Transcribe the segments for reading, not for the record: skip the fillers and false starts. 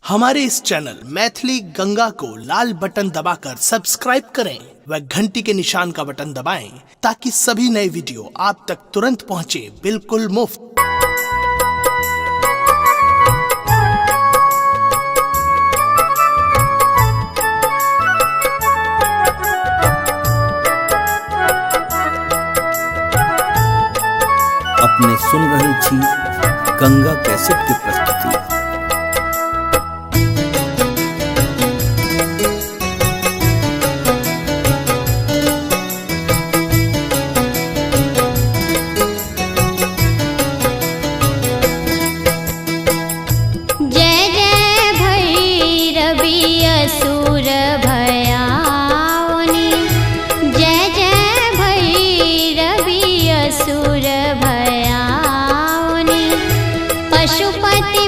हमारे इस चैनल मैथिली गंगा को लाल बटन दबाकर सब्सक्राइब करें व घंटी के निशान का बटन दबाएं ताकि सभी नए वीडियो आप तक तुरंत पहुंचे बिल्कुल मुफ्त। अपने सुन रही छी गंगा कैसेट की प्रस्तुति। जय जय भैरवी असुर भयाओनि, जय जय भैरवी असुर भयाओनि, पशुपति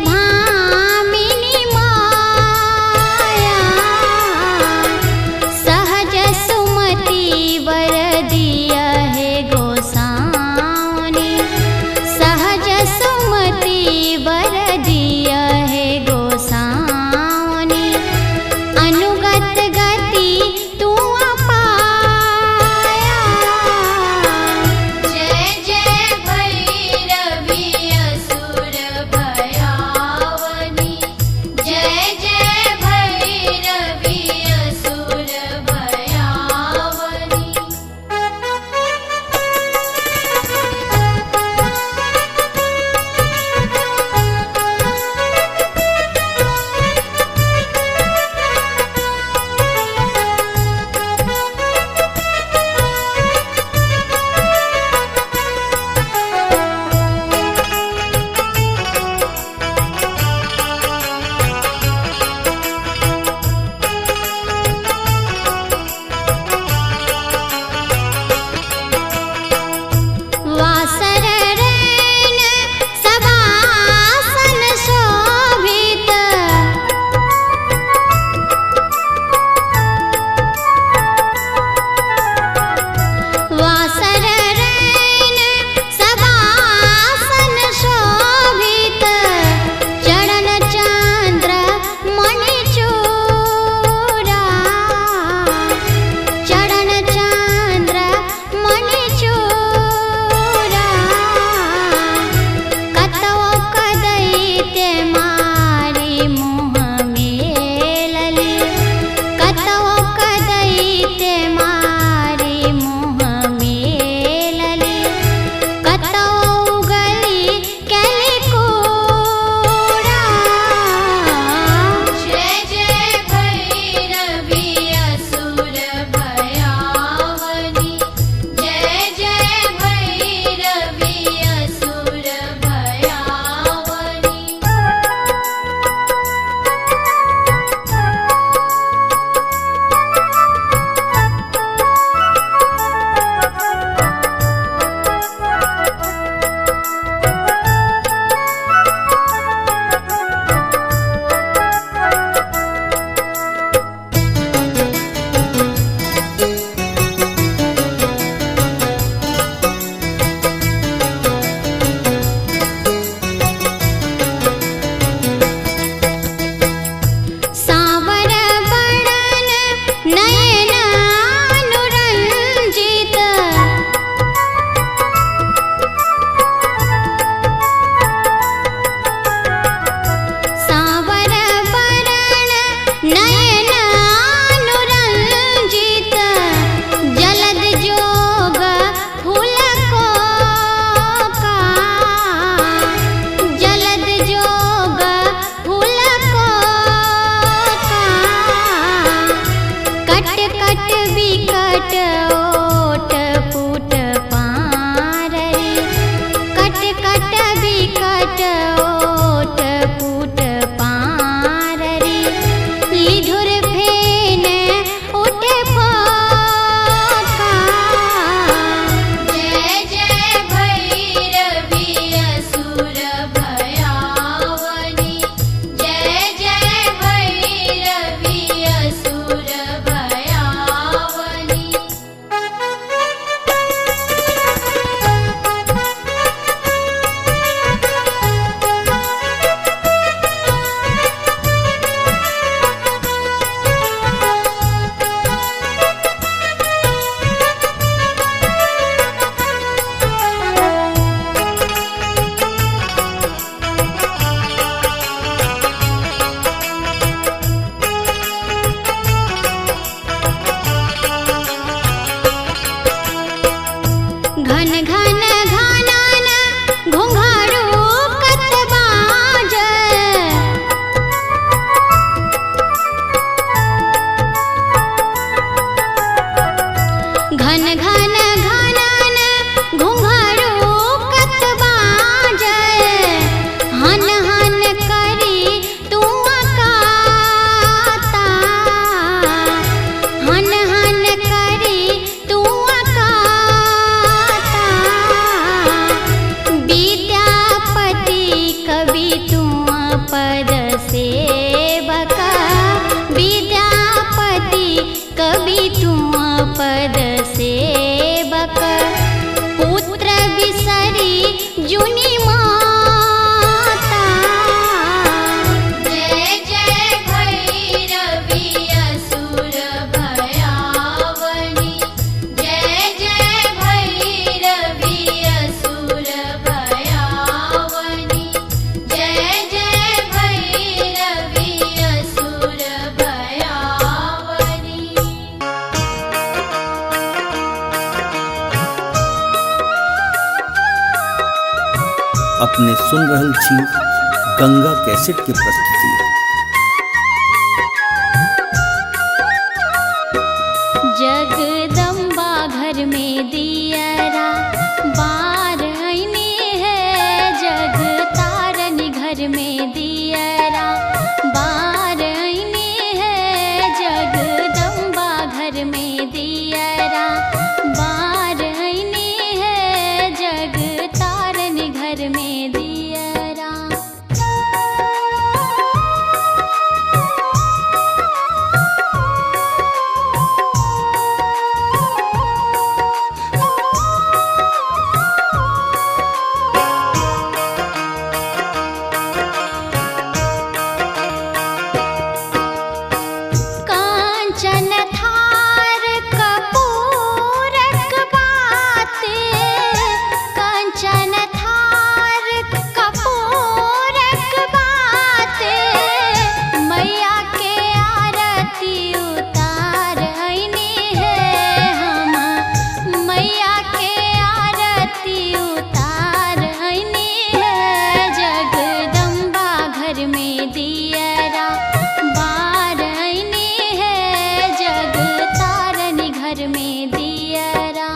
कभी तुम पद सेवक पुत्र बिसरी जुनि माता। जय जय भैरवी असुर भयावनी, जय जय भैरवी असुर भयावनी, जय जय भैरवी असुर भयावनी। अपने सुन रहल छी गंगा कैसेट की प्रस्तुति। जगदम्बा घर में दियरा बार आईने है, जग तारन घर में दियरा बार आईने है, जगदम्बा घर में दियरा बार आईने है, जग तारन घर में दियरा। कांचन थार कपूरक बाते, कांचन थार कपूरक बाते, मैया के आरती उतार आईने है हम, मैया के आरती उतार आईने है, जगदम्बा घर में दियरा बार आईने है, जग तारन घर में दियरा।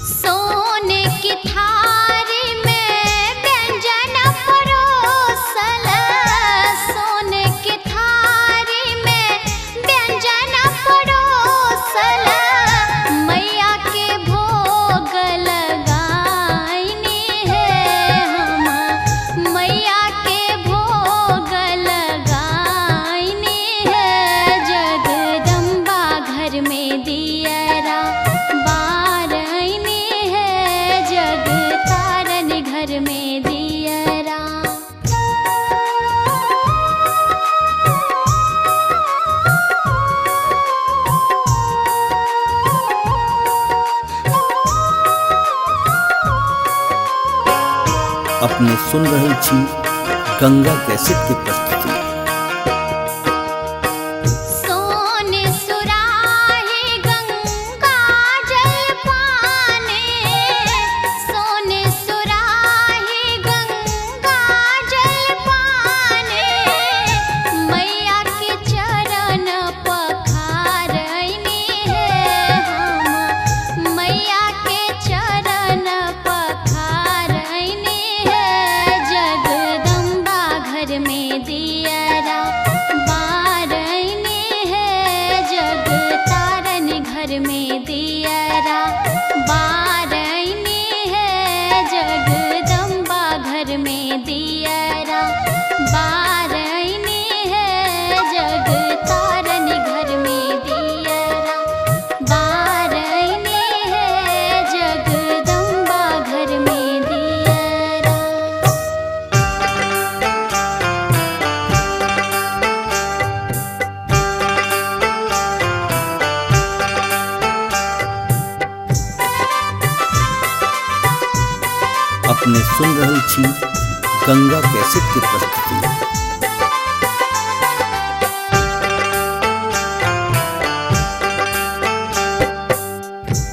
सोने की थारी में व्यंजन परोसल, सोने की थारी में व्यंजन परोसल, मैया के भोग लगाईने है हम, मैया के भोग लगाईने है, जगदम्बा घर में दियरा बार आईने है, जग तारन घर में दियरा। अपने सुन रहल छी गंगा कैसेट की प्रस्तुति। सोने सुराही गंगा जल पाने, सोने सुराही गंगा जल पाने, मैया के चरण पखार आईने है हम, मैया के चरण पखार आईने है, जगदम्बा घर में दियरा बार आईने है, जग तारन घर में दियरा बार आईने है, जगदम्बा घर में दियरा बार आईने है, जग तारन घर में दियरा बार आईने है, जगदम्बा घर में दियरा। अपने सुन रहल छी गंगा कैसेट की प्रस्तुति।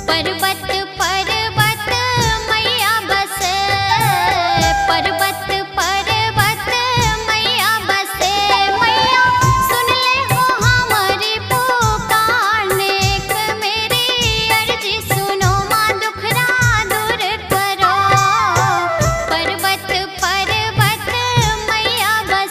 पर्वत पर्वत मैया बसे, पर्वत पर्वत मैया बसे, मैया सुन ले हो हमारी पुकार, नेक मेरी अर्जी सुनो माँ दुखरा दूर करो। पर्वत पर्वत मैया बसे,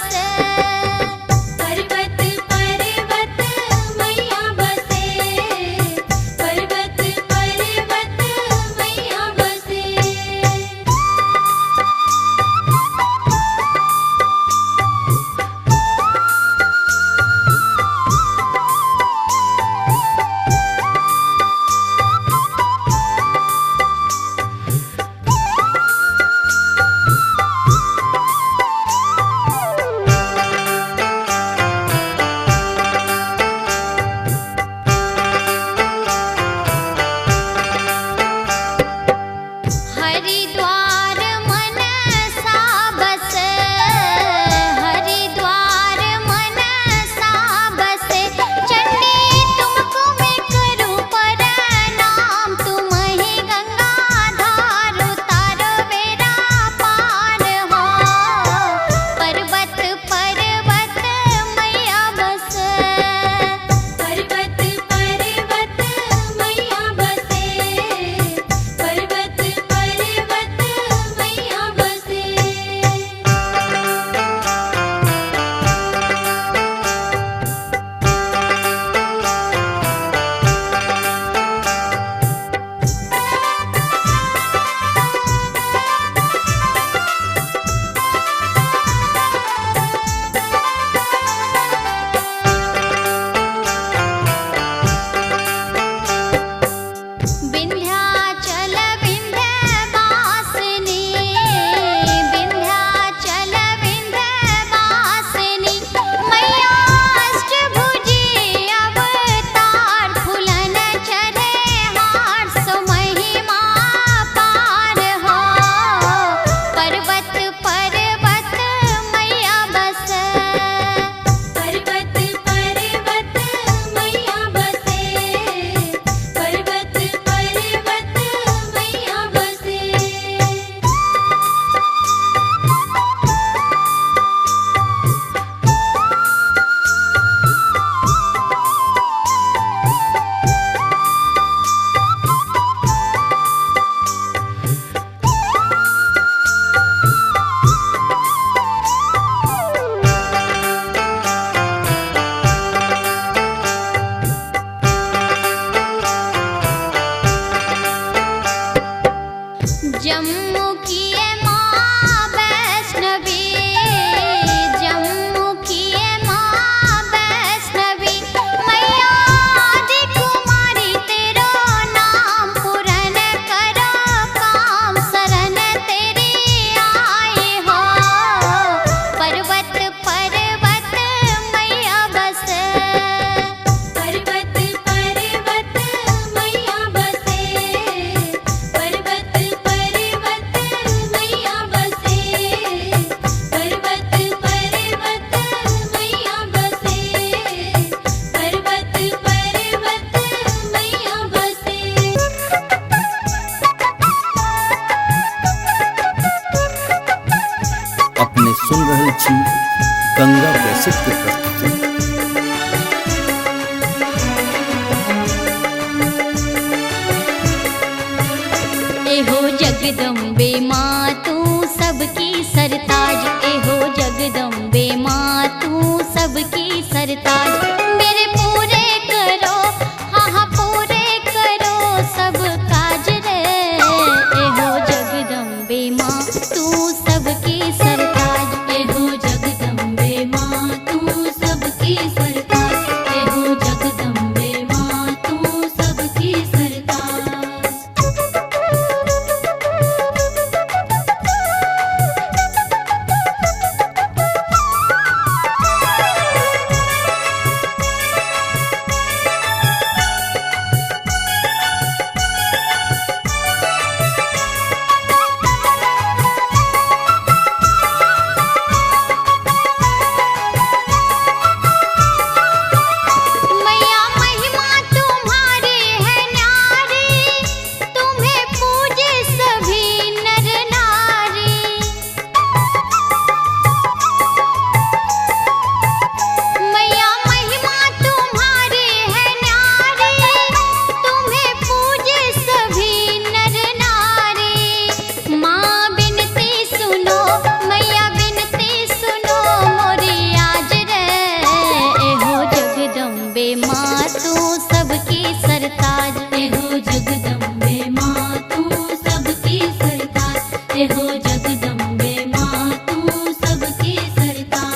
गंगा कैसेट की प्रस्तुति। एहो जगदम्बे माँ तू सबकी सरताज, एहो जगदम्बे माँ तू सबकी सरताज। मेरे पूरे करो, हाँ हाँ पूरे करो सब काज रे। एहो जगदम्बे माँ तू सबकी सरताज, एहो जगदम्बे माँ तू सबकी सरताज, एहो जगदम्बे माँ तू सबकी सरताज। मैया महिमा तुम्हारी है न्यारी, तुम्हें पूजे सभी नर नारी। मैया महिमा तुम्हारी है न्यारी, तुम्हें पूजे सभी नर नारी। माँ बिनती सुनो, मैया बिनती सुनो मोरी आज रे। एहो जगदम्बे माँ तू सबकी सरताज, एहो जगदम्बे माँ तू सबकी सरताज, एहो जगदम्बे माँ तू सबकी सरताज।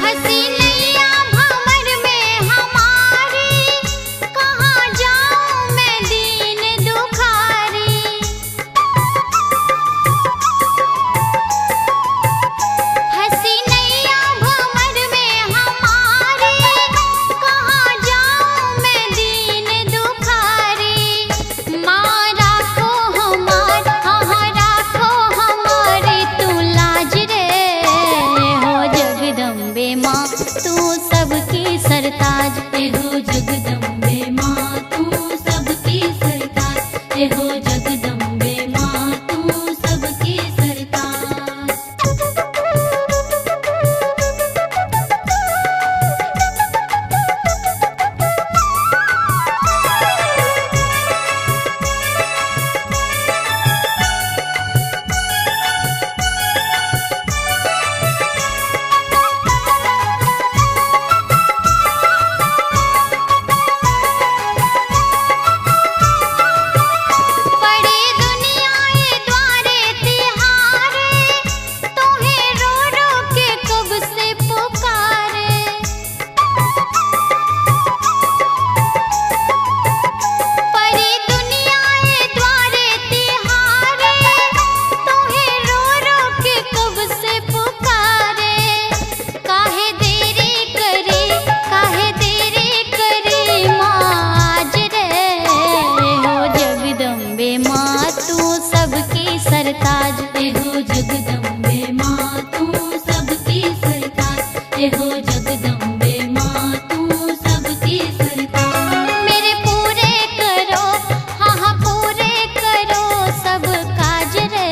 हंसी नैया भंवर में हमारी, कहाँ जाऊँ मैं दीन दुखारी। हंसी नैया भंवर में हमारी, कहाँ जाऊँ मैं दीन दुखारी। माँ राखो हमार, हाँ राखो हमारी तू लाज रे। हो जगदम्बे माँ तू सबकी सरताज, एहो जगदम्बे माँ तू सबकी सरताज, एहो जगदम्बे माँ तू सबकी सरताज। पड़ी दुनियाए द्वारे तिहारे, तुम्हें रो रो के कब से पुकारे। पड़ी दुनियाए द्वारे तिहारे, तुम्हें रो रो के कब से पुकारे। काहे देरी करे, काहे देरी करे माँ आज रे। हो जगदम्बे माँ तू सबकी सरताज, एहो जगदम्बे माँ तू सबकी सरताज, एहो जगदम्बे माँ तू सबकी सरताज। मेरे पूरे करो, हाँ हाँ पूरे करो सब काज रे।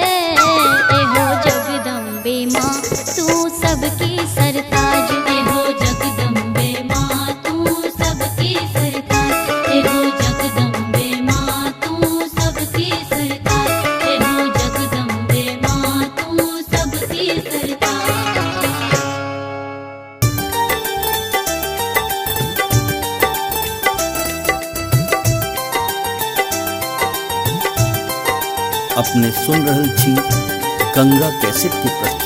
एहो जगदम्बे माँ तू सबकी सरताज, एहो जगदम्बे माँ तू सबकी सरताज, एहो जगदम्बे माँ तू सबकी सरताज, एहो जगदम्बे माँ तू सबकी सरताज। अपने सुन रहल छी गंगा कैसेट की प्रस्तुति।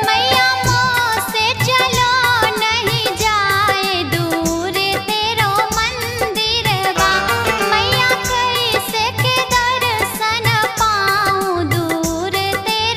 मैया मोह से चलो नहीं जाए दूर तेरो मंदिरवा। मैया कैसे के दर्शन पाऊँ दूर तेरो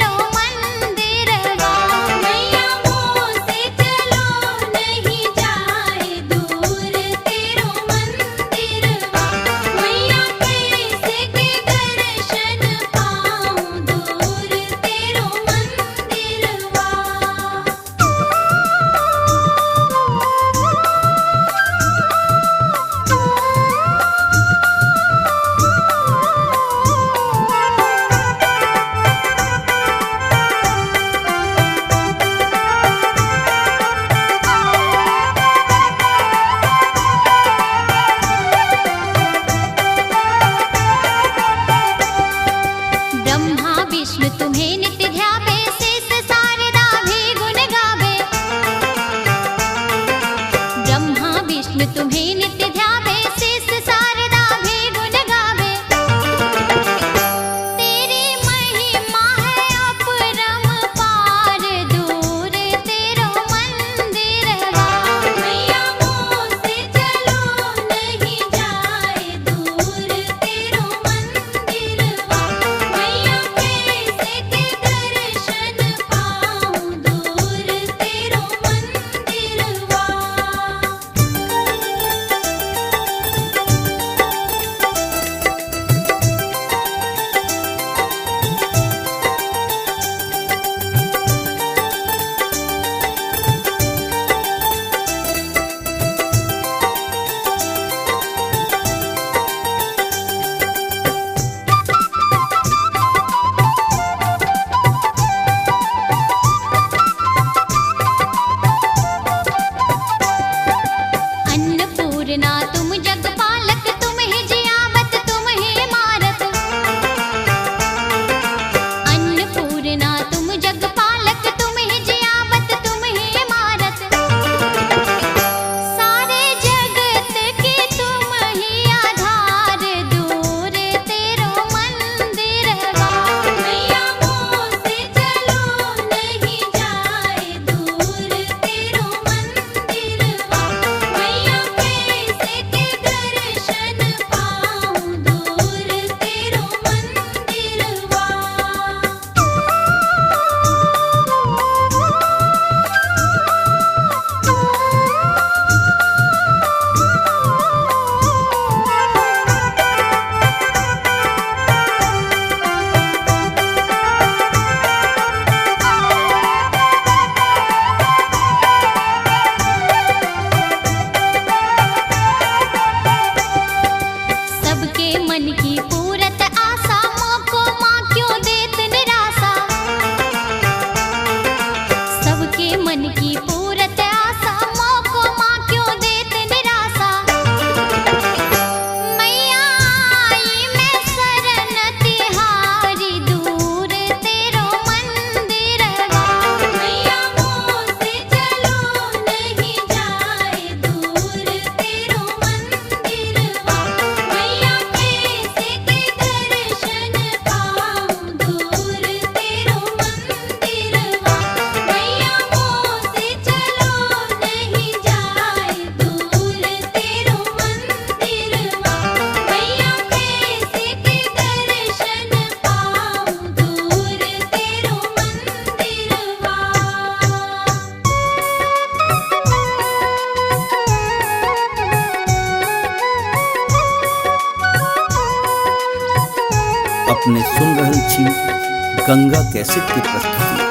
छी गंगा कैसेट की प्रस्तुति।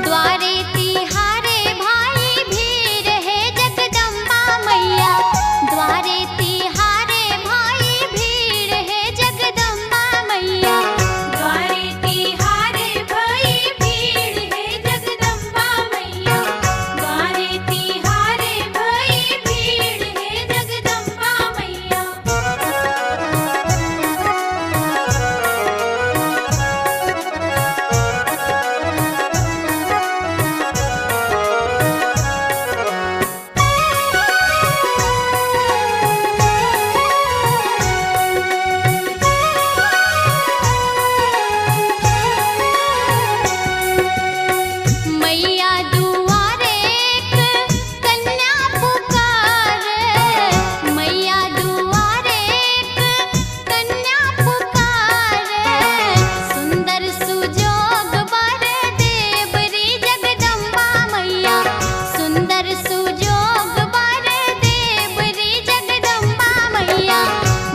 द्वारे तिहारे भाई भीड़ है जगदम्बा मैया, द्वारे तिहारे भाई भीड़ है जगदम्बा मैया, द्वारे तिहारे भाई भीड़ है जगदम्बा मैया, द्वारे तिहारे भाई भीड़ है जगदम्बा मैया। मैया दुआरे एक कन्या पुकारे, मैया दुआरे एक कन्या पुकारे, सुंदर सुजोग वर देवरी जगदम्बा मैया, सुंदर सुजोग वर देवरी जगदम्बा मैया,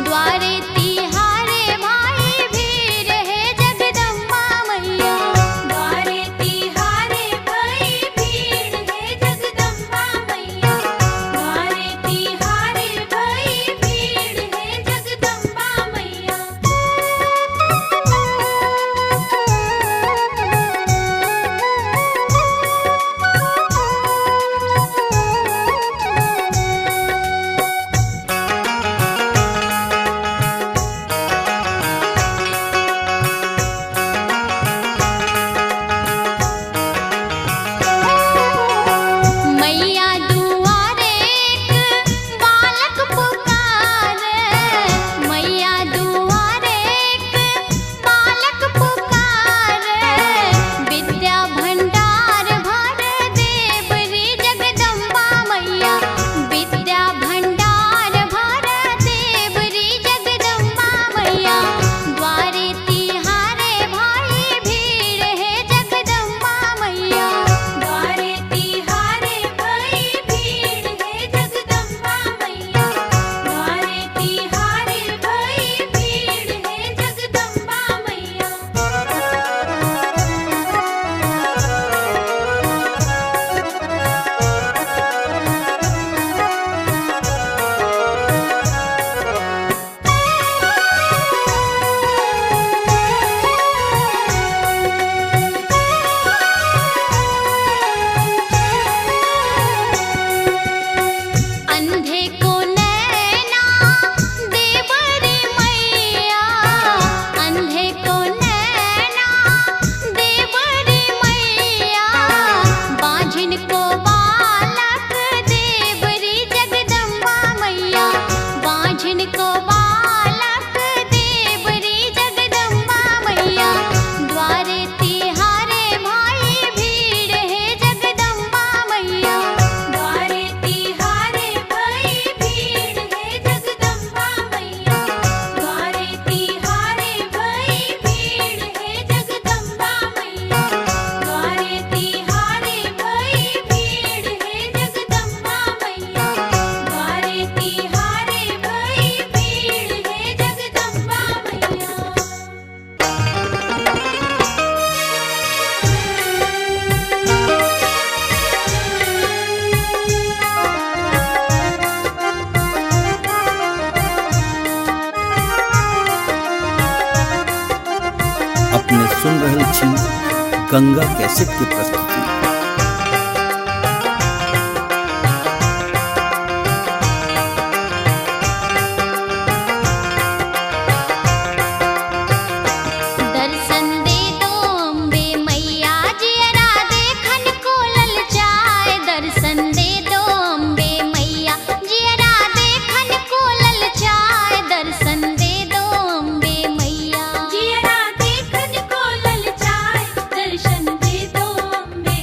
द्वारे तिहारे भाई भीड़ है जगदम्बा मैया, द्वारे तिहारे भाई भीड़ है जगदम्बा मैया, द्वारे तिहारे भाई भीड़ है जगदम्बा मैया। मैया दुआरे एक बालक पुकारे, मैया दुआरे एक बालक पुकारे, विद्या भंडार भर देवरी जगदम्बा मैया, विद्या भंडार भर देवरी जगदम्बा मैया, द्वारे तिहारे भाई भीड़ है जगदम्बा मैया, द्वारे तिहारे भाई भीड़ है जगदम्बा मैया, द्वारे तिहारे भाई भीड़ है जगदम्बा मैया। अंधे को नैना देवरी मैया, अंधे को नैना देवरी मैया, बांझिन को बालक देवरी जगदम्बा मैया, बांझिन को बालक देवरी जगदम्बा मैया, द्वारे तिहारे भाई भीड़ है जगदम्बा मैया, द्वारे तिहारे भाई भीड़ है जगदम्बा मैया, द्वारे तिहारे भाई भीड़ है जगदम्बा मैया, द्वारे तिहारे भाई भीड़ है जगदम्बा मैया, द्वारे तिहारे भाई भीड़ है जगदम्बा मैया। अपने सुन रहल छी गंगा कैसेट की प्रस्तुति। दर्शन दे दो अम्बे मैया, जियरा देखन को ललचाए, दर्शन दे दो अम्बे मैया, जियरा देखन को ललचाए, दर्शन दे दो अम्बे मैया, जियरा देखन को ललचाए, दर्शन दे दो अम्बे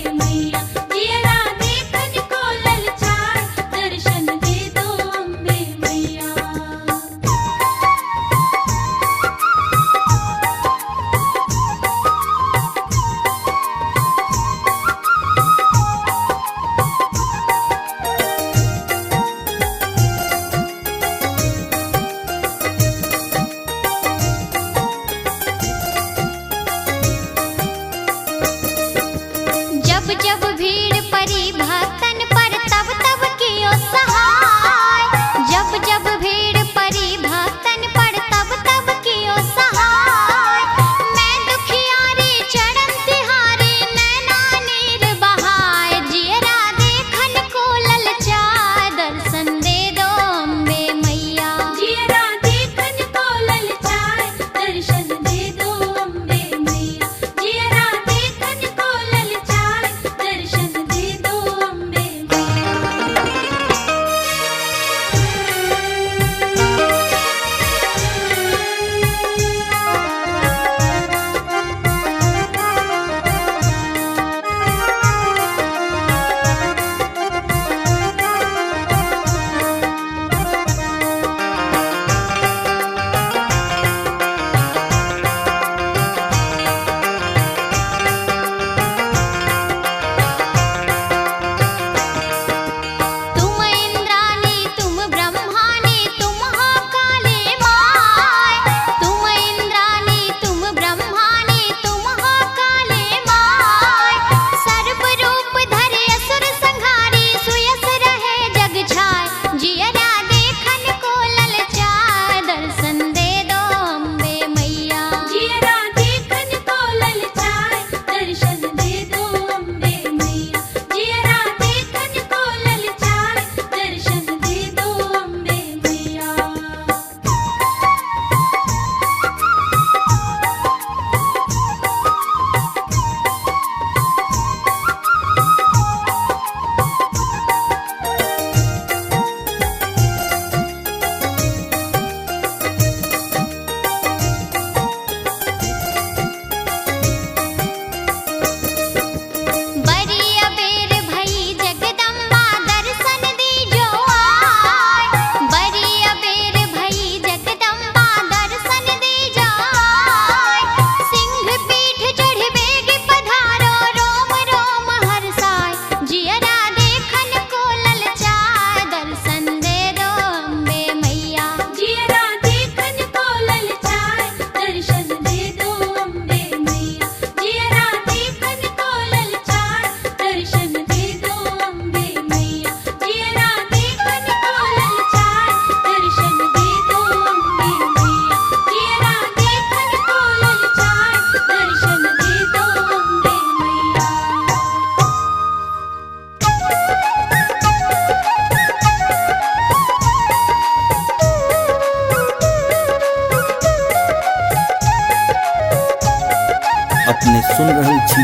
सुन रहल छी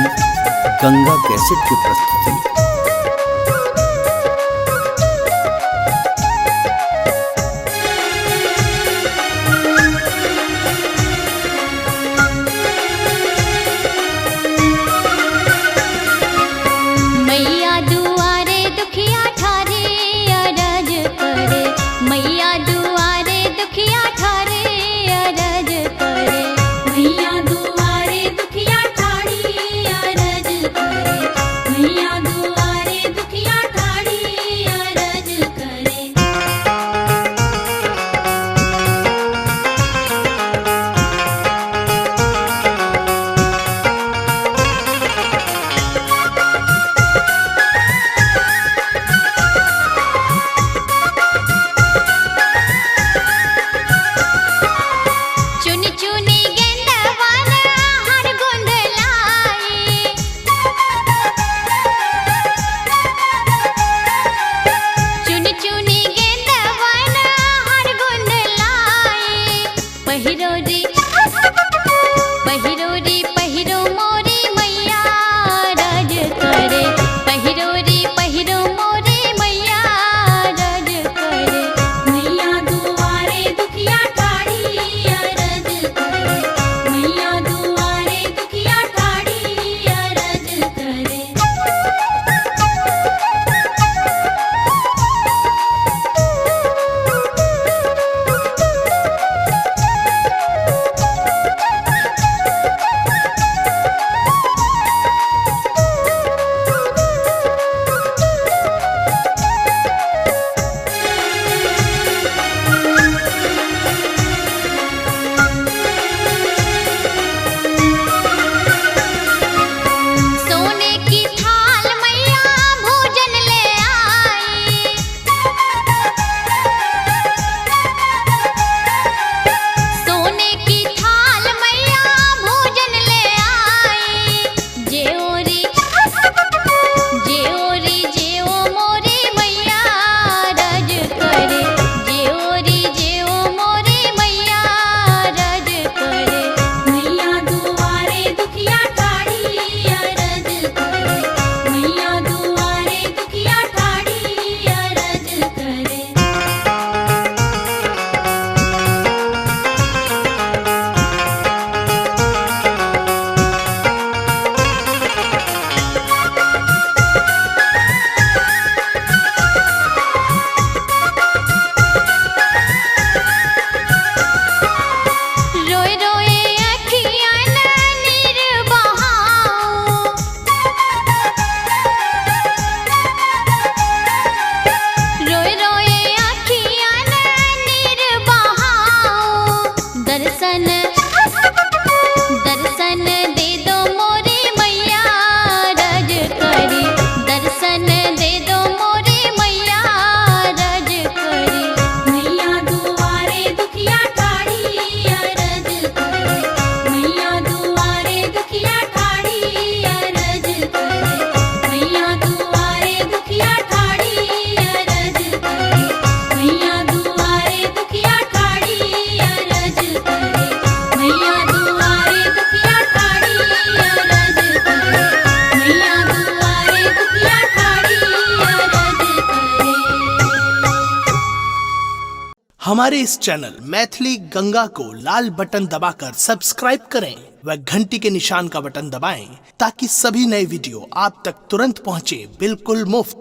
गंगा कैसेट के प्रस्तुति। मैया दुआरे दुखिया ठारे अरज करे, मैया दुआरे दुखिया ठारे अरज करे, मैया दुआरे दुखिया ठाड़ी अरज करे, मैया दुआरे दुखिया ठाड़ी अरज करे। चुनी चुनी गेंदवन हर गुंदलाई, चुनी चुनी गेंदवन हर गुंदलाई, पहिरो री पहिरो री पहिरो मोरी मैया रज करे, पहिरो री पहिरो मोरी मैया रज करे, मैया दुआरे दुखिया ठाड़ी अरज करे, मैया दुआरे दुखिया ठाड़ी अरज करे। सोने की थाल मैया भोजन ले आई, सोने की थाल मैया भोजन ले आई, जेओरी जेओरी जेओ मोरी मैया रज करे, जेओरी जेओ मोरी मैया रज करे, मैया दुआरे दुखिया ठाड़ी अरज करे, मैया दुआरे दुखिया ठाड़ी अरज करे। रोए रोए अखियाँ नीर बहाऊं, रोए रोए अखियाँ नीर बहाऊं, दर्शन दर्शन दे दो मोरी मैया रज करे, दर्शन दे दो मोरी मैया रज करे, मैया दुआरे दुखिया ठाड़ी अरज करे, मैया दुआरे दुखिया ठाड़ी अरज करे, मैया दुआरे दुखिया ठाड़ी अरज करे, मैया दुआरे दुखिया ठाड़ी अरज करे, मैया दुआरे दुखिया ठाड़ी अरज करे, मैया दुआरे दुखिया ठाड़ी अरज करे। हमारे इस चैनल मैथिली गंगा को लाल बटन दबाकर सब्सक्राइब करें व घंटी के निशान का बटन दबाएं ताकि सभी नए वीडियो आप तक तुरंत पहुंचे बिल्कुल मुफ्त।